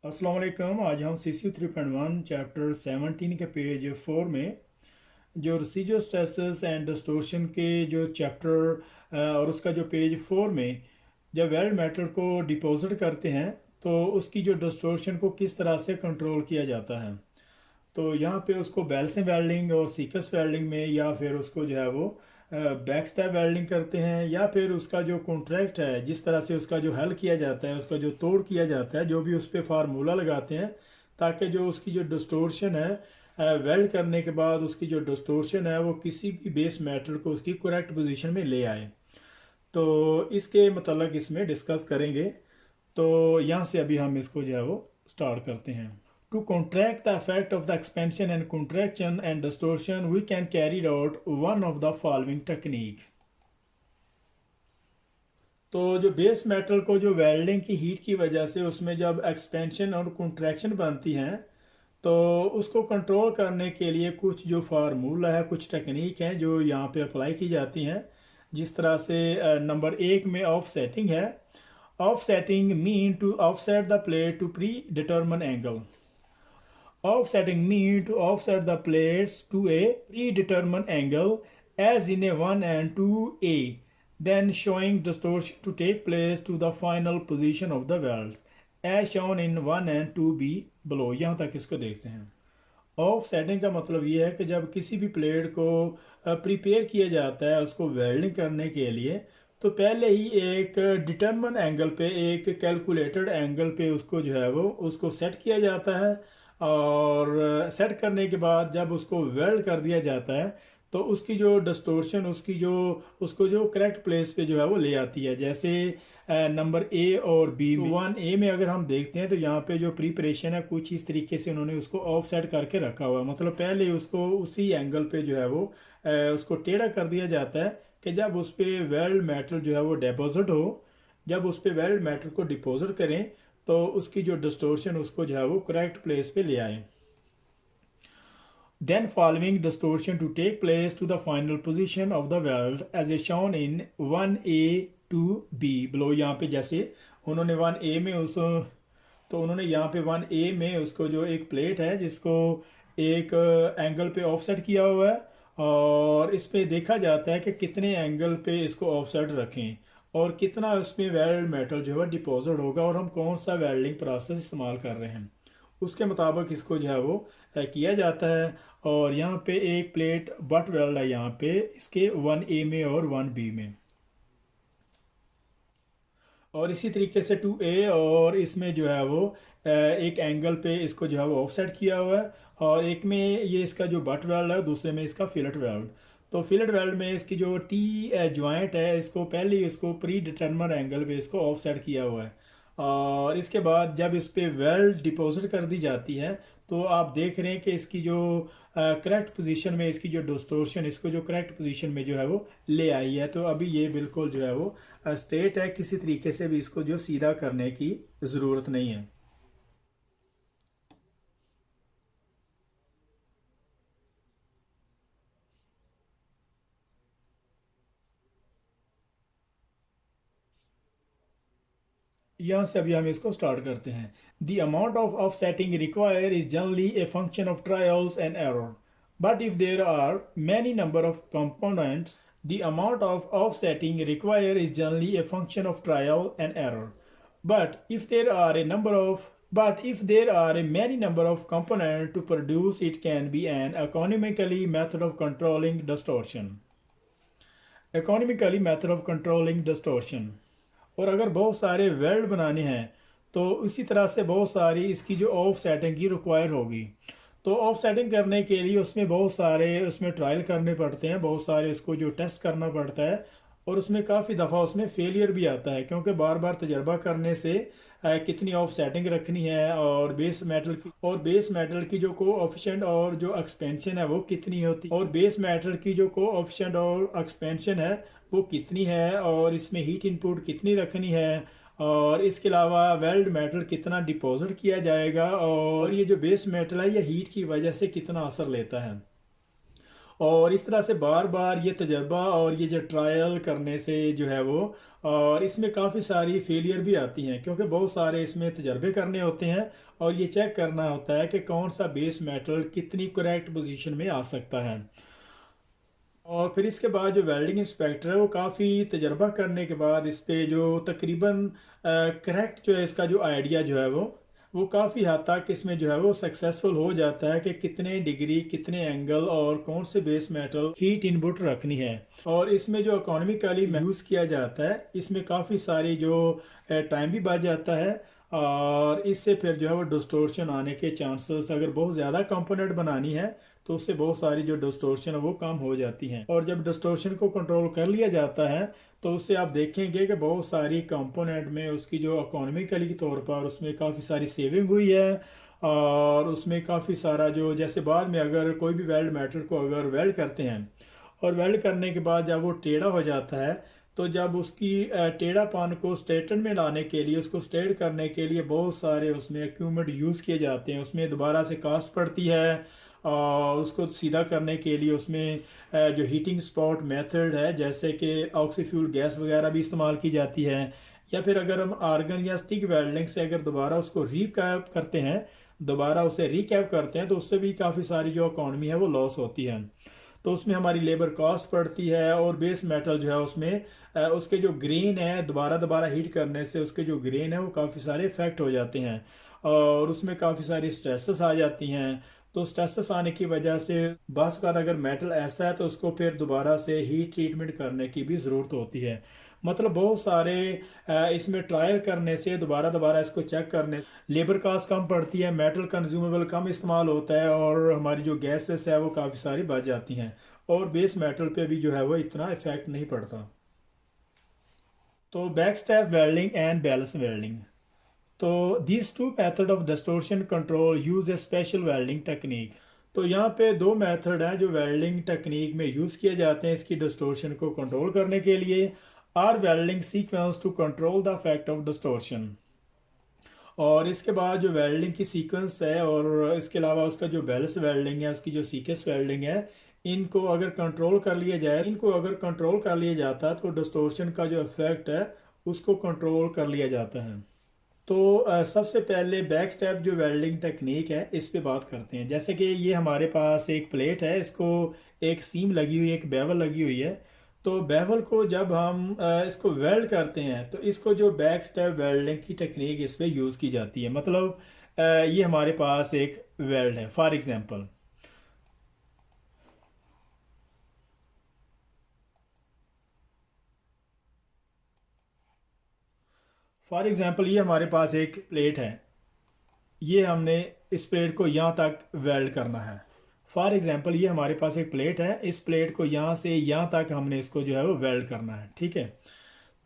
अस्सलाम वालेकुम। आज हम CCU 3.1 चैप्टर 17 के पेज 4 में जो रेसिडुअल स्ट्रेसेस एंड डिस्टॉर्शन के जो चैप्टर और उसका जो पेज 4 में जब वेल्ड मेटल को डिपॉजिट करते हैं तो उसकी जो डिस्टॉर्शन को किस तरह से कंट्रोल किया जाता है। तो यहाँ पे उसको बेल्सिन वेल्डिंग और सीकस वेल्डिंग में या फिर उसको जो है वो बैक स्टैप वेल्डिंग करते हैं, या फिर उसका जो कॉन्ट्रैक्ट है जिस तरह से उसका जो हल किया जाता है, उसका जो तोड़ किया जाता है, जो भी उस पर फार्मूला लगाते हैं ताकि जो उसकी जो डिस्टोर्शन है वेल्ड करने के बाद उसकी जो डिस्टोर्शन है वो किसी भी बेस मेटल को उसकी करेक्ट पोजीशन में ले आए। तो इसके मतलब इसमें डिस्कस करेंगे। तो यहाँ से अभी हम इसको जो है वो स्टार्ट करते हैं। To contract the effect of the expansion and contraction and distortion, we can carry out one of the following technique. तो जो बेस मेटल को जो वेल्डिंग की हीट की वजह से उसमें जब एक्सपेंशन और कंट्रैक्शन बनती हैं तो उसको कंट्रोल करने के लिए कुछ जो फार्मूला है, कुछ टेक्निक हैं जो यहाँ पे अप्लाई की जाती हैं। जिस तरह से नंबर 1 में ऑफ सेटिंग है। Offsetting mean to offset the plate to predetermined angle. Offsetting mean to offset the plates to a predetermined angle as in a 1 and 2A, then showing distortion to take place to the final position of the welds as shown in 1 and 2B below। यहाँ तक इसको देखते हैं। Of setting का मतलब ये है कि जब किसी भी प्लेट को प्रिपेयर किया जाता है उसको वेल्डिंग करने के लिए, तो पहले ही एक डिटरमन एंगल पे, एक कैलकुलेटेड एंगल पे उसको जो है वो उसको सेट किया जाता है, और सेट करने के बाद जब उसको वेल्ड कर दिया जाता है तो उसकी जो डिस्टोर्शन उसको जो करेक्ट प्लेस पे जो है वो ले आती है। जैसे नंबर ए और बी में, 1A में अगर हम देखते हैं तो यहाँ पे जो प्रिपरेशन है कुछ इस तरीके से उन्होंने उसको ऑफ सेट करके रखा हुआ है। मतलब पहले उसको उसी एंगल पे जो है वो उसको टेढ़ा कर दिया जाता है कि जब उस पर वेल्ड मेटल जो है वो डिपॉजिट हो, जब उस पर वेल्ड मेटल को डिपॉजिट करें तो उसकी जो डिस्टोर्शन उसको जो है वो करेक्ट प्लेस पे ले आए। Then following distortion to take place to the final position of the weld as is shown in 1A to B below। यहाँ पे जैसे उन्होंने 1A में उन्होंने यहाँ पे 1A में उसको जो एक प्लेट है जिसको एक एंगल पे ऑफसेट किया हुआ है, और इस पे देखा जाता है कि कितने एंगल पे इसको ऑफसेट रखें और कितना उसमें वेल्ड मेटल जो है डिपॉजिट होगा और हम कौन सा वेल्डिंग प्रोसेस इस्तेमाल कर रहे हैं उसके मुताबिक इसको जो है वो किया जाता है। और यहाँ पे एक प्लेट बट वेल्ड है यहाँ पे इसके 1A में और 1B में, और इसी तरीके से 2A और इसमें जो है वो एक एंगल पे इसको जो है वो ऑफसेट किया हुआ है, और एक में ये इसका जो बट वेल्ड है, दूसरे में इसका फिलेट वेल्ड। तो फिलेट वेल्ड में इसकी जो टी जॉइंट है इसको पहले इसको प्री डिटर्मन एंगल पे इसको ऑफसेट किया हुआ है, और इसके बाद जब इस पे वेल्ड डिपॉजिट कर दी जाती है तो आप देख रहे हैं कि इसकी जो करेक्ट पोजीशन में इसकी जो डिस्टॉर्शन इसको जो करेक्ट पोजीशन में जो है वो ले आई है। तो अभी ये बिल्कुल जो है वो स्ट्रेट है, किसी तरीके से भी इसको जो सीधा करने की ज़रूरत नहीं है। यहाँ से अभी हम इसको स्टार्ट करते हैं। The amount of offsetting require is generally a function of trials and error, but if there are many number of components the amount of offsetting required is generally a function of trial and error. But if there are a number of but if there are a many number of components to produce, it can be an economically method of controlling distortion. Economically method of controlling distortion। और अगर बहुत सारे weld बनाने हैं तो इसी तरह से बहुत सारी इसकी जो ऑफ सेटिंग की रिक्वायर होगी। तो ऑफ सेटिंग करने के लिए उसमें बहुत सारे उसमें ट्रायल करने पड़ते हैं, बहुत सारे उसको जो टेस्ट करना पड़ता है, और उसमें काफ़ी दफ़ा उसमें फेलियर भी आता है क्योंकि बार बार तजर्बा करने से कितनी ऑफ सेटिंग रखनी है और बेस मेटल की जो कोएफिशिएंट और जो एक्सपेंशन है वो कितनी होती है, और बेस मेटल की जो कोएफिशिएंट और एक्सपेंशन है वो कितनी है, और इसमें हीट इनपुट कितनी रखनी है, और इसके अलावा वेल्ड मेटल कितना डिपॉजिट किया जाएगा, और ये जो बेस मेटल है ये हीट की वजह से कितना असर लेता है। और इस तरह से बार बार ये तजर्बा और ये जो ट्रायल करने से जो है वो, और इसमें काफ़ी सारी फेलियर भी आती हैं क्योंकि बहुत सारे इसमें तजर्बे करने होते हैं और ये चेक करना होता है कि कौन सा बेस मेटल कितनी करेक्ट पोजीशन में आ सकता है। और फिर इसके बाद जो वेल्डिंग इंस्पेक्टर है वो काफ़ी तजर्बा करने के बाद इस पे जो तकरीबन करेक्ट जो है इसका जो आइडिया जो है वो काफ़ी हद तक इसमें जो है वो सक्सेसफुल हो जाता है कि कितने डिग्री कितने एंगल और कौन से बेस मेटल हीट इनपुट रखनी है। और इसमें जो इकोनॉमिकली यूज़ किया जाता है इसमें काफ़ी सारी जो टाइम भी बच जाता है और इससे फिर जो है वो डिस्टोर्शन आने के चांसेस, अगर बहुत ज़्यादा कंपोनेंट बनानी है तो उससे बहुत सारी जो डिस्टोर्शन है वो कम हो जाती हैं। और जब डिस्टोर्शन को कंट्रोल कर लिया जाता है तो उससे आप देखेंगे कि बहुत सारी कंपोनेंट में उसकी जो इकोनॉमिकली के तौर पर उसमें काफ़ी सारी सेविंग हुई है और उसमें काफ़ी सारा जो, जैसे बाद में अगर कोई भी वेल्ड मेटल को अगर वेल्ड करते हैं और वेल्ड करने के बाद जब वो टेढ़ा हो जाता है तो जब उसकी टेढ़ापन को स्ट्रेटन में लाने के लिए, उसको स्ट्रेट करने के लिए बहुत सारे उसमें इक्विपमेंट यूज़ किए जाते हैं। उसमें दोबारा से कास्ट पड़ती है और उसको सीधा करने के लिए उसमें जो हीटिंग स्पॉट मेथड है जैसे कि ऑक्सीफ्यूल गैस वगैरह भी इस्तेमाल की जाती है। या फिर अगर हम आर्गन या स्टिक वेल्डिंग से अगर दोबारा उसको रीकैप करते हैं, दोबारा उसे रीकैप करते हैं तो उससे भी काफ़ी सारी जो इकॉनमी है वो लॉस होती है। तो उसमें हमारी लेबर कॉस्ट पड़ती है और बेस मेटल जो है उसमें उसके जो ग्रेन है दोबारा दोबारा हीट करने से उसके जो ग्रेन है वो काफ़ी सारे इफेक्ट हो जाते हैं और उसमें काफ़ी सारी स्ट्रेसेस आ जाती हैं। तो स्ट्रेसेस आने की वजह से बस का अगर मेटल ऐसा है तो उसको फिर दोबारा से हीट ट्रीटमेंट करने की भी ज़रूरत होती है। मतलब बहुत सारे इसमें ट्रायल करने से दोबारा दोबारा इसको चेक करने लेबर कास्ट कम पड़ती है, मेटल कंज्यूमेबल कम इस्तेमाल होता है और हमारी जो गैसेस है वो काफ़ी सारी बच जाती हैं और बेस मेटल पे भी जो है वो इतना इफेक्ट नहीं पड़ता। तो back step welding and balance welding, तो these two method of distortion control use a special welding technique। तो यहाँ पे दो मेथड हैं जो वेल्डिंग टेक्निक में यूज़ किए जाते हैं इसकी डिस्टोर्शन को कंट्रोल करने के लिए। Or welding sequence to control the effect of distortion, और इसके बाद जो वेल्डिंग की सीक्वेंस है और इसके अलावा उसका जो बैलेंस वेल्डिंग है, उसकी जो सीक्वेंस वेल्डिंग है, इनको अगर कंट्रोल कर लिया जाए, इनको अगर कंट्रोल कर लिया जाता है तो डिस्टोर्शन का जो इफेक्ट है उसको कंट्रोल कर लिया जाता है। तो सबसे पहले बैक स्टेप जो वेल्डिंग टेक्निक है इस पे बात करते हैं। जैसे कि ये हमारे पास एक प्लेट है, इसको एक सीम लगी हुई है, एक बेवल लगी हुई है। तो बेवल को जब हम इसको वेल्ड करते हैं तो इसको जो बैक स्टेप वेल्डिंग की टेक्निक इस पे यूज़ की जाती है। मतलब ये हमारे पास एक वेल्ड है फॉर एग्जांपल, ये हमारे पास एक प्लेट है, ये हमने इस प्लेट को यहाँ तक वेल्ड करना है। फॉर एग्जांपल ये हमारे पास एक प्लेट है, इस प्लेट को यहाँ से यहाँ तक हमने इसको जो है वो वेल्ड करना है, ठीक है।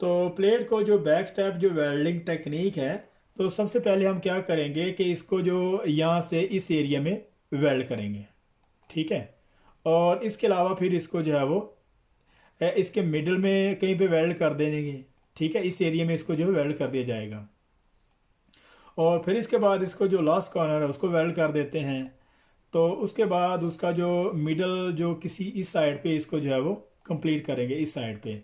तो प्लेट को जो बैक स्टेप जो वेल्डिंग टेक्निक है, तो सबसे पहले हम क्या करेंगे कि इसको जो यहाँ से इस एरिया में वेल्ड करेंगे, ठीक है। और इसके अलावा फिर इसको जो है वो इसके मिडल में कहीं पे वेल्ड कर देंगे, ठीक है। इस एरिया में इसको जो है वेल्ड कर दिया जाएगा और फिर इसके बाद इसको जो लास्ट कॉर्नर है उसको वेल्ड कर देते हैं। तो उसके बाद उसका जो मिडल जो किसी इस साइड पे इसको जो है वो कंप्लीट करेंगे इस साइड पे,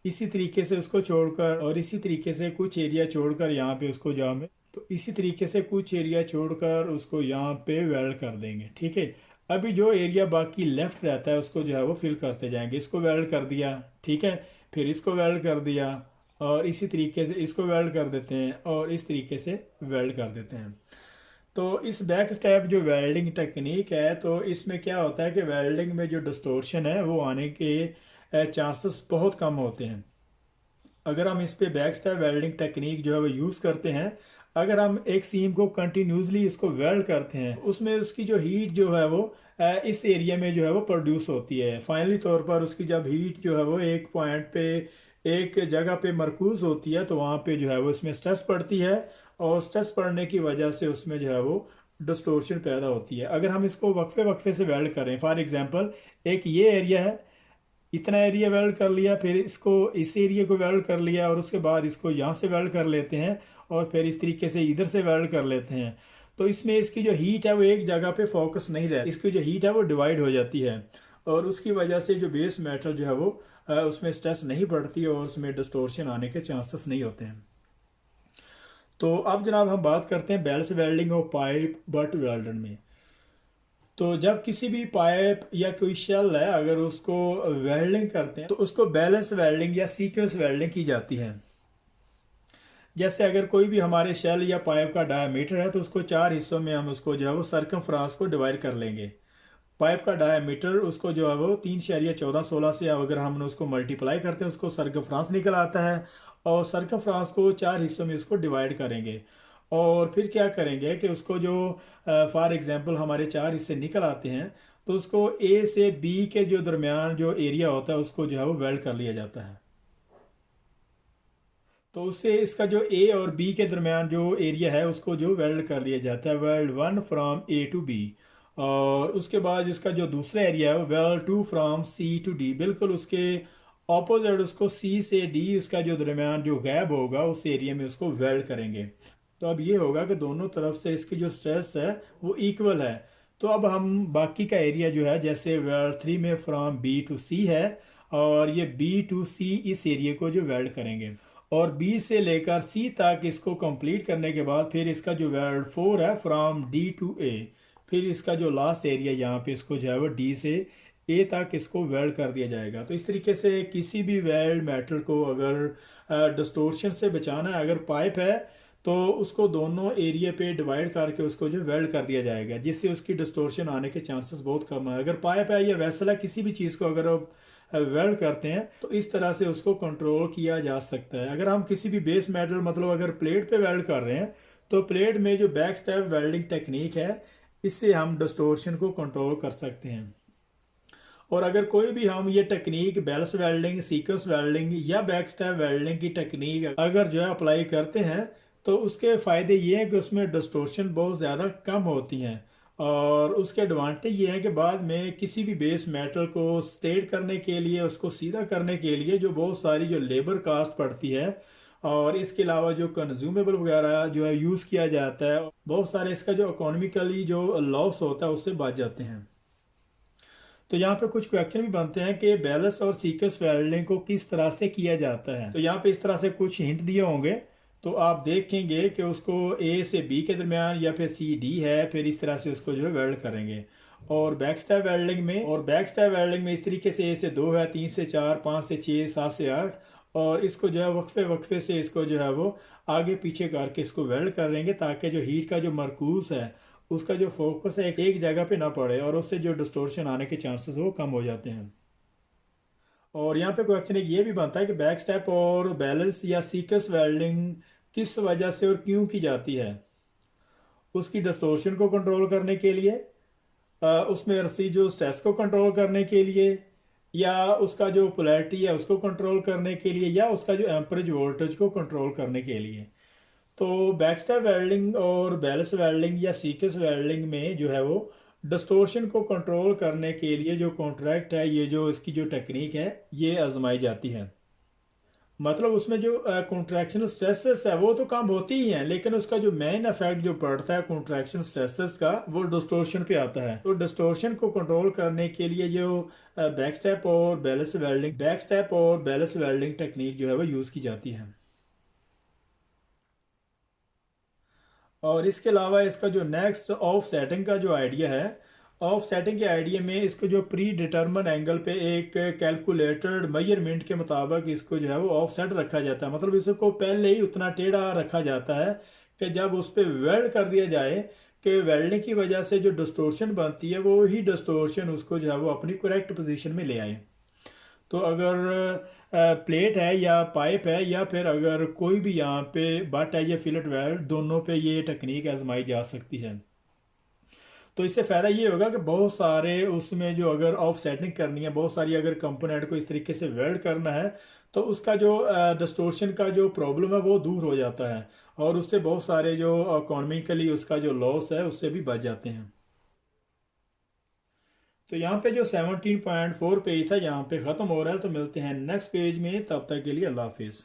इसी तरीके से उसको छोड़कर और इसी तरीके से कुछ एरिया छोड़कर यहाँ पे उसको जहाँ में, तो इसी तरीके से कुछ एरिया छोड़कर उसको यहाँ पे वेल्ड कर देंगे, ठीक है। अभी जो एरिया बाकी लेफ्ट रहता है उसको जो है वो फिल करते जाएंगे। इसको वेल्ड कर दिया, ठीक है, फिर इसको वेल्ड कर दिया और इसी तरीके से इसको वेल्ड कर देते हैं और इस तरीके से वेल्ड कर देते हैं। तो इस बैक स्टेप जो वेल्डिंग टेक्निक है तो इसमें क्या होता है कि वेल्डिंग में जो डिस्टोर्शन है वो आने के चांसेस बहुत कम होते हैं अगर हम इस पे बैक स्टेप वेल्डिंग टेक्निक जो है वो यूज़ करते हैं। अगर हम एक सीम को कंटिन्यूसली इसको वेल्ड करते हैं उसमें उसकी जो हीट जो है वो इस एरिया में जो है वो प्रोड्यूस होती है। फाइनली तौर पर उसकी जब हीट जो है वो एक पॉइंट पे एक जगह पे मरकूज होती है तो वहाँ पे जो है वो इसमें स्ट्रेस पड़ती है और स्ट्रेस पड़ने की वजह से उसमें जो है वो डिस्टोर्शन पैदा होती है। अगर हम इसको वक्फे वक्फे से वेल्ड करें, फॉर एग्जांपल एक ये एरिया है, इतना एरिया वेल्ड कर लिया, फिर इसको इस एरिया को वेल्ड कर लिया और उसके बाद इसको यहाँ से वेल्ड कर लेते हैं और फिर इस तरीके से इधर से वेल्ड कर लेते हैं। तो इसमें इसकी जो हीट है वो एक जगह पे फोकस नहीं रहती, इसकी जो हीट है वो डिवाइड हो जाती है और उसकी वजह से जो बेस मेटल जो है वो उसमें स्ट्रेस नहीं पड़ती और उसमें डिस्टोर्शन आने के चांसेस नहीं होते हैं। तो अब जनाब हम बात करते हैं बैलेंस वेल्डिंग और पाइप बट वेल्डर में। तो जब किसी भी पाइप या कोई शेल है अगर उसको वेल्डिंग करते हैं तो उसको बैलेंस वेल्डिंग या सीक्वेंस वेल्डिंग की जाती है। जैसे अगर कोई भी हमारे शेल या पाइप का डायमीटर है तो उसको 4 हिस्सों में हम उसको जो है वो सर्कमफ्रांस को डिवाइड कर लेंगे। पाइप का डायमीटर उसको जो है वो 3.1416 से अगर हम उसको मल्टीप्लाई करते हैं उसको सर्कमफ्रांस निकल आता है। और सर्कमफ्रांस को 4 हिस्सों में उसको डिवाइड करेंगे। और फिर क्या करेंगे कि उसको जो फॉर एग्जांपल हमारे 4 हिस्से निकल आते हैं तो उसको ए से बी के जो दरमियान जो एरिया होता है उसको जो है वो वेल्ड कर लिया जाता है। तो उससे इसका जो ए और बी के दरमियान जो एरिया है उसको जो वेल्ड कर लिया जाता है, weld 1 from A to B. और उसके बाद इसका जो दूसरा एरिया है weld 2 from C to D, बिल्कुल उसके ऑपोजिट उसको सी से डी उसका जो दरमियान जो गैप होगा उस एरिया में उसको वेल्ड करेंगे। तो अब ये होगा कि दोनों तरफ से इसकी जो स्ट्रेस है वो इक्वल है। तो अब हम बाकी का एरिया जो है जैसे वेल्ड 3 में फ्रॉम बी टू सी है और ये बी टू सी इस एरिया को जो वेल्ड करेंगे। और बी से लेकर सी तक इसको कंप्लीट करने के बाद फिर इसका जो वेल्ड 4 है फ्रॉम डी टू ए, फिर इसका जो लास्ट एरिया यहाँ पे इसको जो है वो डी से ए तक इसको वेल्ड कर दिया जाएगा। तो इस तरीके से किसी भी वेल्ड मेटल को अगर डिस्टोर्शन से बचाना है, अगर पाइप है तो उसको दोनों एरिया पे डिवाइड करके उसको जो वेल्ड कर दिया जाएगा जिससे उसकी डिस्टोर्शन आने के चांसेस बहुत कम है। अगर पाइप है या वेसल है किसी भी चीज़ को अगर वेल्ड करते हैं तो इस तरह से उसको कंट्रोल किया जा सकता है। अगर हम किसी भी बेस मेटल मतलब अगर प्लेट पे वेल्ड कर रहे हैं तो प्लेट में जो बैक स्टेप वेल्डिंग टेक्निक है इससे हम डिस्टोर्शन को कंट्रोल कर सकते हैं। और अगर कोई भी हम ये technique balance welding, sequence welding या बैक स्टेप वेल्डिंग की टेक्निक अगर जो है अप्लाई करते हैं तो उसके फ़ायदे ये हैं कि उसमें डिस्टोर्शन बहुत ज़्यादा कम होती हैं। और उसके एडवांटेज ये है कि बाद में किसी भी बेस मेटल को स्ट्रेट करने के लिए उसको सीधा करने के लिए जो बहुत सारी जो लेबर कास्ट पड़ती है और इसके अलावा जो कंज्यूमेबल वगैरह जो है यूज़ किया जाता है बहुत सारे इसका जो इकोनॉमिकली जो लॉस होता है उससे बच जाते हैं। तो यहाँ पे कुछ क्वेश्चन भी बनते हैं कि बैलेंस और सीक्वेंस वेल्डिंग को किस तरह से किया जाता है। तो यहाँ पे इस तरह से कुछ हिंट दिए होंगे तो आप देखेंगे कि उसको ए से बी के दरमियान या फिर सी डी है, फिर इस तरह से उसको जो है वेल्ड करेंगे। और बैक स्टेप वेल्डिंग में इस तरीके से ए से 2 है, 3 से 4, 5 से 6, 7 से 8 और इसको जो है वक्फे वक्फे से इसको जो है वो आगे पीछे करके इसको वेल्ड करेंगे ताकि जो हीट का जो मरकूज है उसका जो फोकस है एक जगह पे ना पड़े और उससे जो डिस्टोर्शन आने के चांसेस वो कम हो जाते हैं। और यहाँ पे क्वेश्चन एक ये भी बनता है कि बैक स्टेप और बैलेंस या सीक्वेंस वेल्डिंग किस वजह से और क्यों की जाती है। उसकी डिस्टोर्शन को कंट्रोल करने के लिए, उसमें रसी जो स्ट्रेस को कंट्रोल करने के लिए, या उसका जो पोलैरिटी है उसको कंट्रोल करने के लिए, या उसका जो एम्परेज वोल्टेज को कंट्रोल करने के लिए। तो बैकस्टेप वेल्डिंग और बैलेंस वेल्डिंग या सीक्वेंस वेल्डिंग में जो है वो डिस्टोर्शन को कंट्रोल करने के लिए जो कॉन्ट्रैक्ट है ये जो इसकी जो टेक्निक है ये आजमाई जाती है। मतलब उसमें जो कॉन्ट्रैक्शनल स्ट्रेसेस है वो तो कम होती ही हैं लेकिन उसका जो मेन इफेक्ट जो पड़ता है कॉन्ट्रैक्शन स्ट्रेसेस का वो डिस्टोर्शन पे आता है। तो डिस्टोर्शन को कंट्रोल करने के लिए जो बैक स्टेप और बैलेंस वेल्डिंग टेक्निक जो है वो यूज़ की जाती है। और इसके अलावा इसका जो नेक्स्ट ऑफ सेटिंग का जो आइडिया है, ऑफ सेटिंग के आइडिया में इसको जो प्री डिटर्मन एंगल पे एक कैलकुलेटेड मेजरमेंट के मुताबिक इसको जो है वो ऑफ सेट रखा जाता है। मतलब इसको पहले ही उतना टेढ़ा रखा जाता है कि जब उस पर वेल्ड कर दिया जाए कि वेल्डिंग की वजह से जो डिस्टोर्शन बनती है वो ही डिस्टोर्शन उसको जो है वो अपनी करेक्ट पोजीशन में ले आए। तो अगर प्लेट है या पाइप है या फिर अगर कोई भी यहाँ पे बट है या फिलेट वेल्ड, दोनों पे ये टेक्निक आजमाई जा सकती है। तो इससे फ़ायदा ये होगा कि बहुत सारे उसमें जो अगर ऑफ सेटिंग करनी है, बहुत सारी अगर कंपोनेंट को इस तरीके से वेल्ड करना है तो उसका जो डिस्टोर्शन का जो प्रॉब्लम है वो दूर हो जाता है और उससे बहुत सारे जो इकोनॉमिकली उसका जो लॉस है उससे भी बच जाते हैं। तो यहाँ पे जो 17.4 पेज था यहाँ पे ख़त्म हो रहा है। तो मिलते हैं नेक्स्ट पेज में, तब तक के लिए अल्लाह हाफिज़।